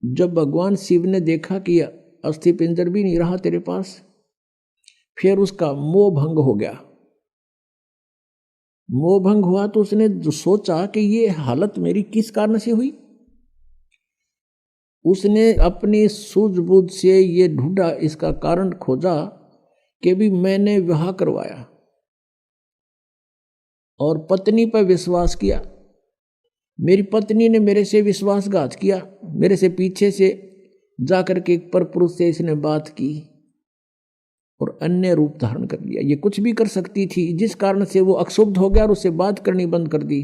जब भगवान शिव ने देखा कि अस्थि पिंजर भी नहीं रहा तेरे पास, फिर उसका मोह भंग हो गया। मोह भंग हुआ तो उसने जो सोचा कि ये हालत मेरी किस कारण से हुई, उसने अपनी सूझबूझ से ये ढूंढा, इसका कारण खोजा कि भी मैंने विवाह करवाया और पत्नी पर विश्वास किया, मेरी पत्नी ने मेरे से विश्वासघात किया, मेरे से पीछे से जाकर के एक पर पुरुष से इसने बात की और अन्य रूप धारण कर लिया। ये कुछ भी कर सकती थी, जिस कारण से वो अक्षुब्ध हो गया और उससे बात करनी बंद कर दी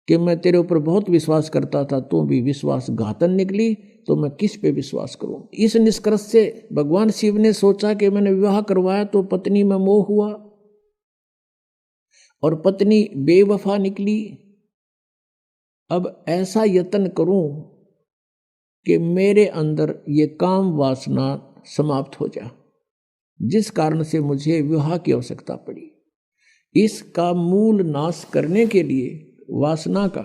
कि मैं तेरे ऊपर बहुत विश्वास करता था, तू भी विश्वासघातन निकली, तो मैं किस पे विश्वास करूं। इस निष्कर्ष से भगवान शिव ने सोचा कि मैंने विवाह करवाया तो पत्नी में मोह हुआ और पत्नी बेवफा निकली। अब ऐसा यत्न करूं कि मेरे अंदर ये काम वासना समाप्त हो जाए, जिस कारण से मुझे विवाह की आवश्यकता पड़ी। इसका मूल नाश करने के लिए वासना का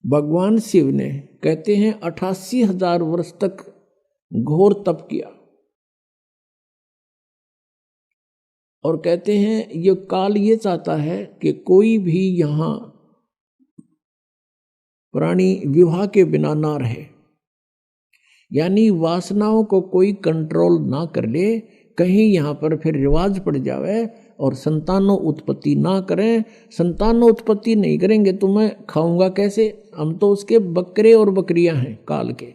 भगवान शिव ने कहते हैं 88,000 वर्ष तक घोर तप किया और कहते हैं ये काल ये चाहता है कि कोई भी यहां प्राणी विवाह के बिना ना रहे, यानी वासनाओं को कोई कंट्रोल ना कर ले, कहीं यहां पर फिर रिवाज पड़ जावे और संतानों उत्पत्ति ना करें। संतानों उत्पत्ति नहीं करेंगे तो मैं खाऊंगा कैसे, हम तो उसके बकरे और बकरियां हैं काल के।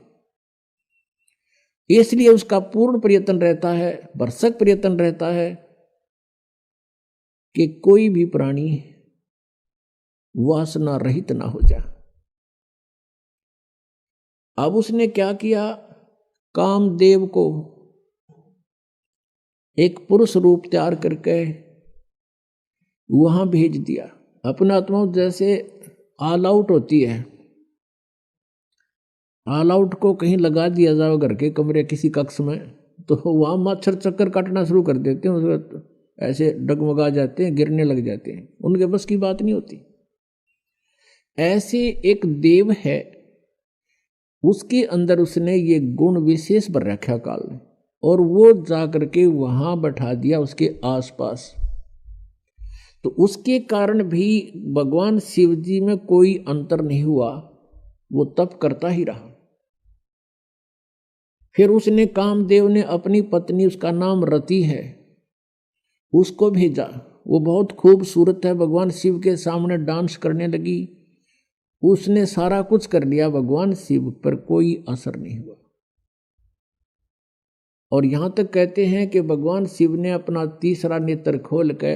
इसलिए उसका पूर्ण प्रयत्न रहता है, भरसक प्रयत्न रहता है कि कोई भी प्राणी वासना रहित ना हो जाए। अब उसने क्या किया, कामदेव को एक पुरुष रूप तैयार करके वहां भेज दिया। अपना आत्मा जैसे ऑल आउट होती है, ऑल आउट को कहीं लगा दिया जाओ घर के कमरे किसी कक्ष में, तो वहां मच्छर चक्कर काटना शुरू कर देते हैं, उसमें ऐसे डगमगा जाते हैं, गिरने लग जाते हैं, उनके बस की बात नहीं होती। ऐसे एक देव है, उसके अंदर उसने ये गुण विशेष भर रखा काल ने, और वो जाकर के वहां बैठा दिया उसके आसपास। तो उसके कारण भी भगवान शिव जी में कोई अंतर नहीं हुआ, वो तप करता ही रहा। फिर उसने कामदेव ने अपनी पत्नी, उसका नाम रति है, उसको भेजा। वो बहुत खूबसूरत है, भगवान शिव के सामने डांस करने लगी। उसने सारा कुछ कर लिया, भगवान शिव पर कोई असर नहीं हुआ। और यहां तक कहते हैं कि भगवान शिव ने अपना तीसरा नेत्र खोल के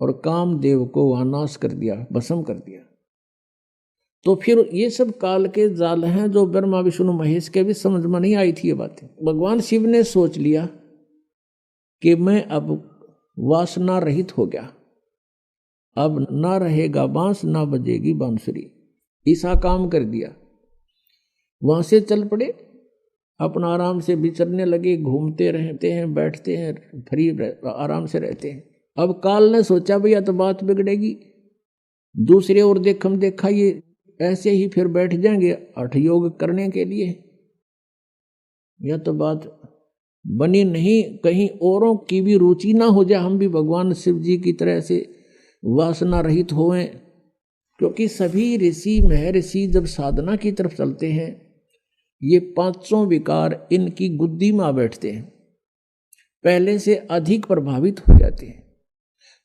और कामदेव को वहां नाश कर दिया, भस्म कर दिया। तो फिर ये सब काल के जाल हैं जो ब्रह्मा विष्णु महेश के भी समझ में नहीं आई थी ये बातें। भगवान शिव ने सोच लिया कि मैं अब वासना रहित हो गया, अब ना रहेगा बांस ना बजेगी बांसुरी, ऐसा काम कर दिया। वहां से चल पड़े, अपना आराम से विचरने लगे, घूमते रहते हैं, बैठते हैं, फ्री आराम से रहते हैं। अब काल ने सोचा भैया तो बात बिगड़ेगी, दूसरे और देखम देखा ये ऐसे ही फिर बैठ जाएंगे हठ योग करने के लिए, यह तो बात बनी नहीं, कहीं औरों की भी रुचि ना हो जाए, हम भी भगवान शिव जी की तरह से वासना रहित होएं। क्योंकि सभी ऋषि महर्षि जब साधना की तरफ चलते हैं, ये पांचों विकार इनकी गुद्दी में आ बैठते हैं, पहले से अधिक प्रभावित हो जाते हैं।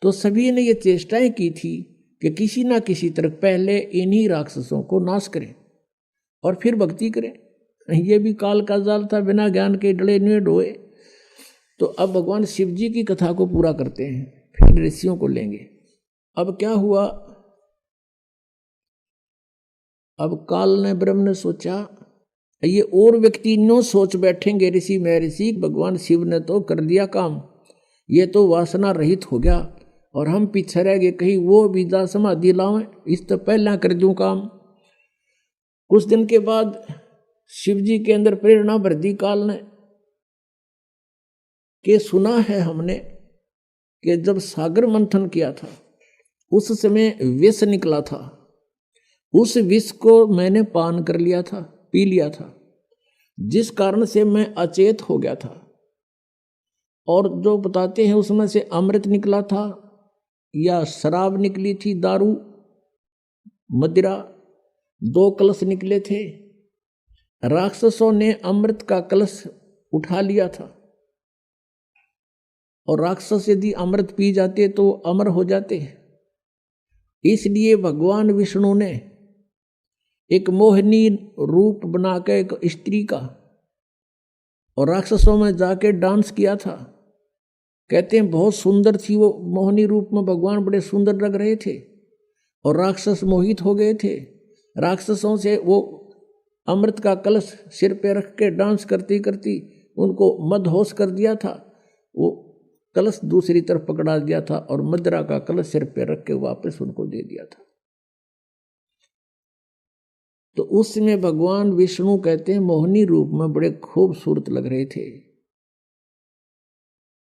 तो सभी ने ये चेष्टाएं की थी कि किसी ना किसी तरह पहले इन्हीं राक्षसों को नाश करें और फिर भक्ति करें। ये भी काल का जाल था, बिना ज्ञान के डले निये डोए। तो अब भगवान शिव जी की कथा को पूरा करते हैं, फिर ऋषियों को लेंगे। अब क्या हुआ, अब काल ने ब्रह्म ने सोचा ये और व्यक्ति नो सोच बैठेंगे ऋषि महर्षि, भगवान शिव ने तो कर दिया काम, ये तो वासना रहित हो गया और हम पीछे रह गए, कहीं वो बीजा समाधि लावें, इस तो पहला कर दूं काम। कुछ दिन के बाद शिव जी के अंदर प्रेरणा भर दी काल ने कि सुना है हमने कि जब सागर मंथन किया था उस समय विष निकला था, उस विष को मैंने पान कर लिया था, पी लिया था, जिस कारण से मैं अचेत हो गया था। और जो बताते हैं उसमें से अमृत निकला था या शराब निकली थी, दारू, मदिरा, 2 कलश निकले थे। राक्षसों ने अमृत का कलश उठा लिया था, और राक्षस यदि अमृत पी जाते तो अमर हो जाते। इसलिए भगवान विष्णु ने एक मोहिनी रूप बनाकर एक स्त्री का और राक्षसों में जाके डांस किया था। कहते हैं बहुत सुंदर थी वो मोहिनी रूप में, भगवान बड़े सुंदर लग रहे थे और राक्षस मोहित हो गए थे। राक्षसों से वो अमृत का कलश सिर पे रख के डांस करती करती उनको मदहोश कर दिया था। वो कलश दूसरी तरफ पकड़ा दिया था और मदिरा का कलश सिर पे रख के वापस उनको दे दिया था। तो उसमें भगवान विष्णु कहते हैं मोहिनी रूप में बड़े खूबसूरत लग रहे थे।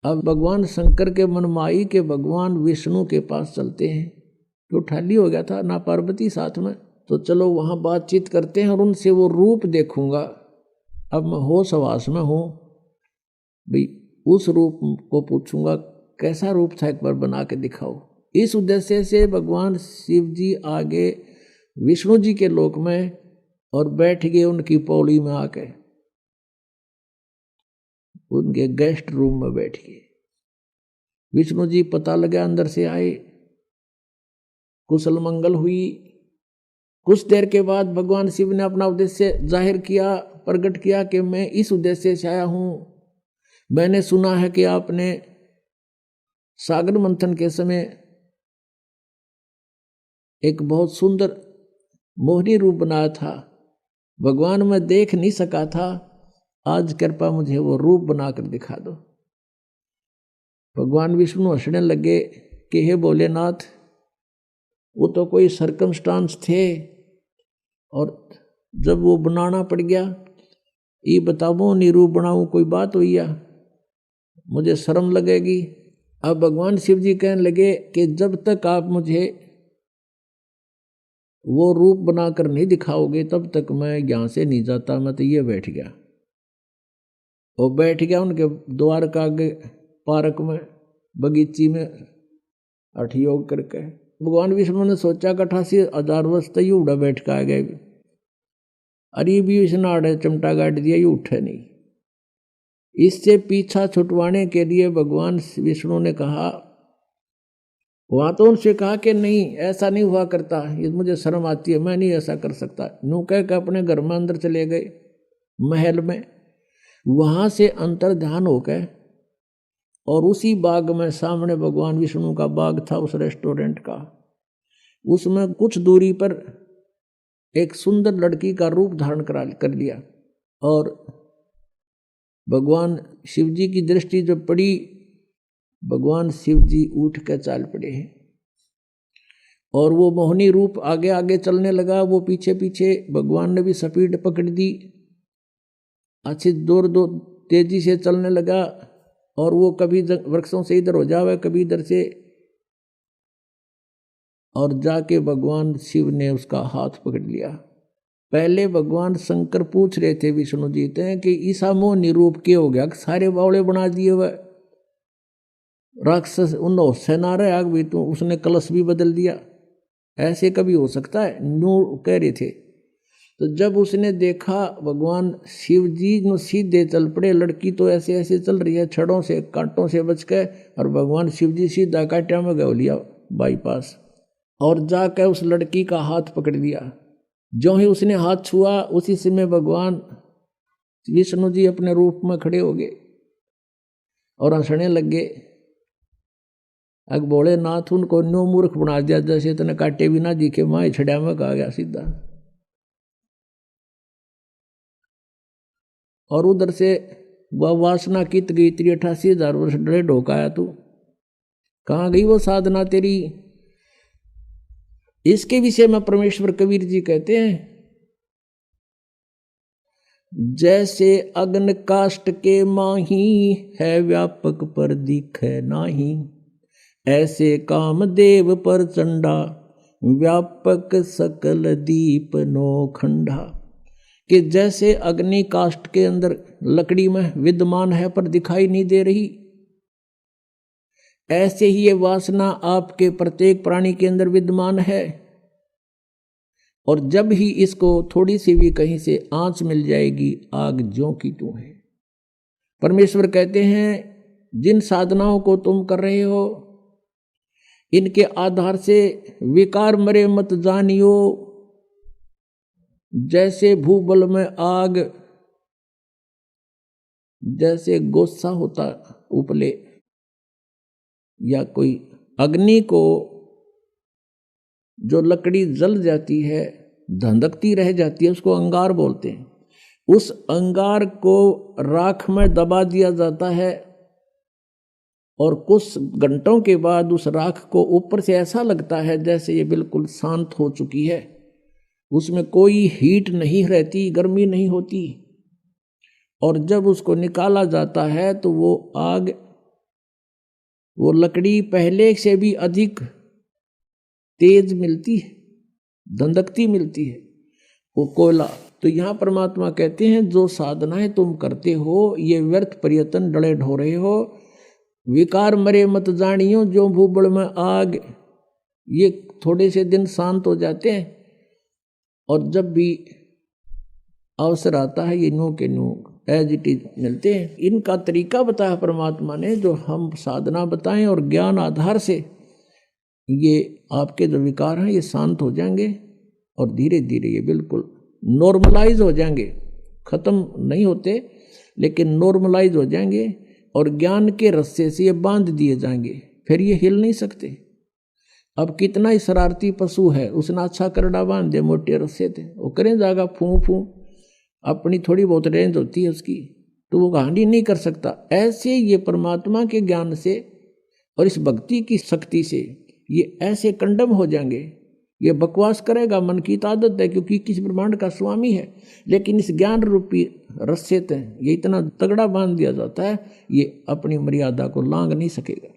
अब भगवान शंकर के मनमाई के भगवान विष्णु के पास चलते हैं, तो ठाली हो गया था ना पार्वती साथ में, तो चलो वहां बातचीत करते हैं और उनसे वो रूप देखूंगा। अब मैं होश हवास में हूं भाई, उस रूप को पूछूंगा कैसा रूप था, एक बार बना के दिखाओ। इस उद्देश्य से भगवान शिव जी आगे विष्णु जी के लोक में और बैठ गए उनकी पौड़ी में आके, उनके गेस्ट रूम में बैठ गए। विष्णु जी पता लगा अंदर से आए, कुशल मंगल हुई। कुछ देर के बाद भगवान शिव ने अपना उद्देश्य जाहिर किया, प्रकट किया कि मैं इस उद्देश्य से आया हूं। मैंने सुना है कि आपने सागर मंथन के समय एक बहुत सुंदर मोहिनी रूप बनाया था। भगवान मैं देख नहीं सका था, आज कृपा मुझे वो रूप बनाकर दिखा दो। भगवान विष्णु हंसने लगे कि हे भोलेनाथ, वो तो कोई सर्कमस्टांस थे और जब वो बनाना पड़ गया, ये बताओ नी रूप बनाऊं, कोई बात हुई या मुझे शर्म लगेगी। अब भगवान शिव जी कहने लगे कि जब तक आप मुझे वो रूप बनाकर नहीं दिखाओगे तब तक मैं यहां से नहीं जाता। मैं तो ये बैठ गया, वो बैठ गया उनके द्वार का आगे पार्क में, बगीची में हठ योग करके। भगवान विष्णु ने सोचा कि 88,000 वर्ष तक उड़ा बैठ के आ गए, अरे भी इसने आड़े चमटा गाड़ दिया, ये उठे नहीं। इससे पीछा छुटवाने के लिए भगवान विष्णु ने कहा, वहां तो उनसे कहा कि नहीं ऐसा नहीं हुआ करता, ये मुझे शर्म आती है, मैं नहीं ऐसा कर सकता। यूं कह के अपने घर में अंदर चले गए महल में। वहां से अंतर ध्यान हो गए और उसी बाग में, सामने भगवान विष्णु का बाग था उस रेस्टोरेंट का, उसमें कुछ दूरी पर एक सुंदर लड़की का रूप धारण कर लिया। और भगवान शिव जी की दृष्टि जब पड़ी, भगवान शिव जी उठ कर चाल पड़े हैं और वो मोहिनी रूप आगे आगे चलने लगा, वो पीछे पीछे। भगवान ने भी स्पीड पकड़ दी, अच्छी दूर तेजी से चलने लगा और वो कभी वृक्षों से इधर हो जावे, कभी इधर से, और जाके भगवान शिव ने उसका हाथ पकड़ लिया। पहले भगवान शंकर पूछ रहे थे विष्णु जी से कि ईसा मोहिनी रूप के हो गया, सारे बावड़े बना दिए हुए राक्षस, उन होश ना रहे आग भी, तो उसने कलश भी बदल दिया, ऐसे कभी हो सकता है, न्यू कह रहे थे। तो जब उसने देखा भगवान शिव जी नो सीधे चल पड़े, लड़की तो ऐसे ऐसे चल रही है छड़ों से कांटों से बच के, और भगवान शिव जी सीधा कांटा में गौ लिया बाईपास, और जाकर उस लड़की का हाथ पकड़ लिया। जो ही उसने हाथ छुआ उसी समय भगवान विष्णु जी अपने रूप में खड़े हो गए और हंसने लगे। अग भोलेनाथ उनको न्यू मूर्ख बना दिया, जैसे इतने काटे भी ना दिखे, माँ छड़िया में कहा गया सीधा। और उधर से वह वासना कित गई, 88,000 वर्ष डरे ढोकाया तू, कहाँ गई वो साधना तेरी। इसके विषय में परमेश्वर कबीर जी कहते हैं, जैसे अग्न काष्ट के माही है व्यापक पर दिखे नाही, ऐसे कामदेव पर चंडा व्यापक सकल दीप नौखंडा, कि जैसे अग्नि काष्ठ के अंदर लकड़ी में विद्यमान है पर दिखाई नहीं दे रही, ऐसे ही ये वासना आपके प्रत्येक प्राणी के अंदर विद्यमान है। और जब ही इसको थोड़ी सी भी कहीं से आंच मिल जाएगी, आग ज्यों की त्यों है। परमेश्वर कहते हैं जिन साधनाओं को तुम कर रहे हो, इनके आधार से विकार मरे मत जानियो। जैसे भूबल में आग, जैसे गोस्सा होता उपले, या कोई अग्नि को जो लकड़ी जल जाती है, धंधकती रह जाती है, उसको अंगार बोलते हैं। उस अंगार को राख में दबा दिया जाता है और कुछ घंटों के बाद उस राख को ऊपर से ऐसा लगता है जैसे ये बिल्कुल शांत हो चुकी है, उसमें कोई हीट नहीं रहती, गर्मी नहीं होती। और जब उसको निकाला जाता है तो वो आग, वो लकड़ी पहले से भी अधिक तेज मिलती है, धंधकती मिलती है, वो कोयला। तो यहाँ परमात्मा कहते हैं जो साधनाएं तुम करते हो ये व्यर्थ प्रयत्न डले ढो रहे हो। विकार मरे मत जानियो, जो भूबड़ में आग, ये थोड़े से दिन शांत हो जाते हैं और जब भी अवसर आता है ये नो के नो एज इट इज मिलते हैं। इनका तरीका बताया परमात्मा ने, जो हम साधना बताएं और ज्ञान आधार से ये आपके जो विकार हैं ये शांत हो जाएंगे और धीरे धीरे ये बिल्कुल नॉर्मलाइज हो जाएंगे। खत्म नहीं होते लेकिन नॉर्मलाइज हो जाएंगे और ज्ञान के रस्से से ये बांध दिए जाएंगे, फिर ये हिल नहीं सकते। अब कितना ही शरारती पशु है, उसने अच्छा करड़ा बांध दिया मोटे रस्से थे, वो करें जाएगा फूं फूं, अपनी थोड़ी बहुत रेंज होती है उसकी, तो वो कहानी नहीं कर सकता। ऐसे ये परमात्मा के ज्ञान से और इस भक्ति की शक्ति से ये ऐसे कंडम हो जाएंगे। ये बकवास करेगा, मन की आदत है, क्योंकि किस ब्रह्मांड का स्वामी है, लेकिन इस ज्ञान रूपी रस्से ये इतना तगड़ा बांध दिया जाता है, ये अपनी मर्यादा को लांघ नहीं सकेगा।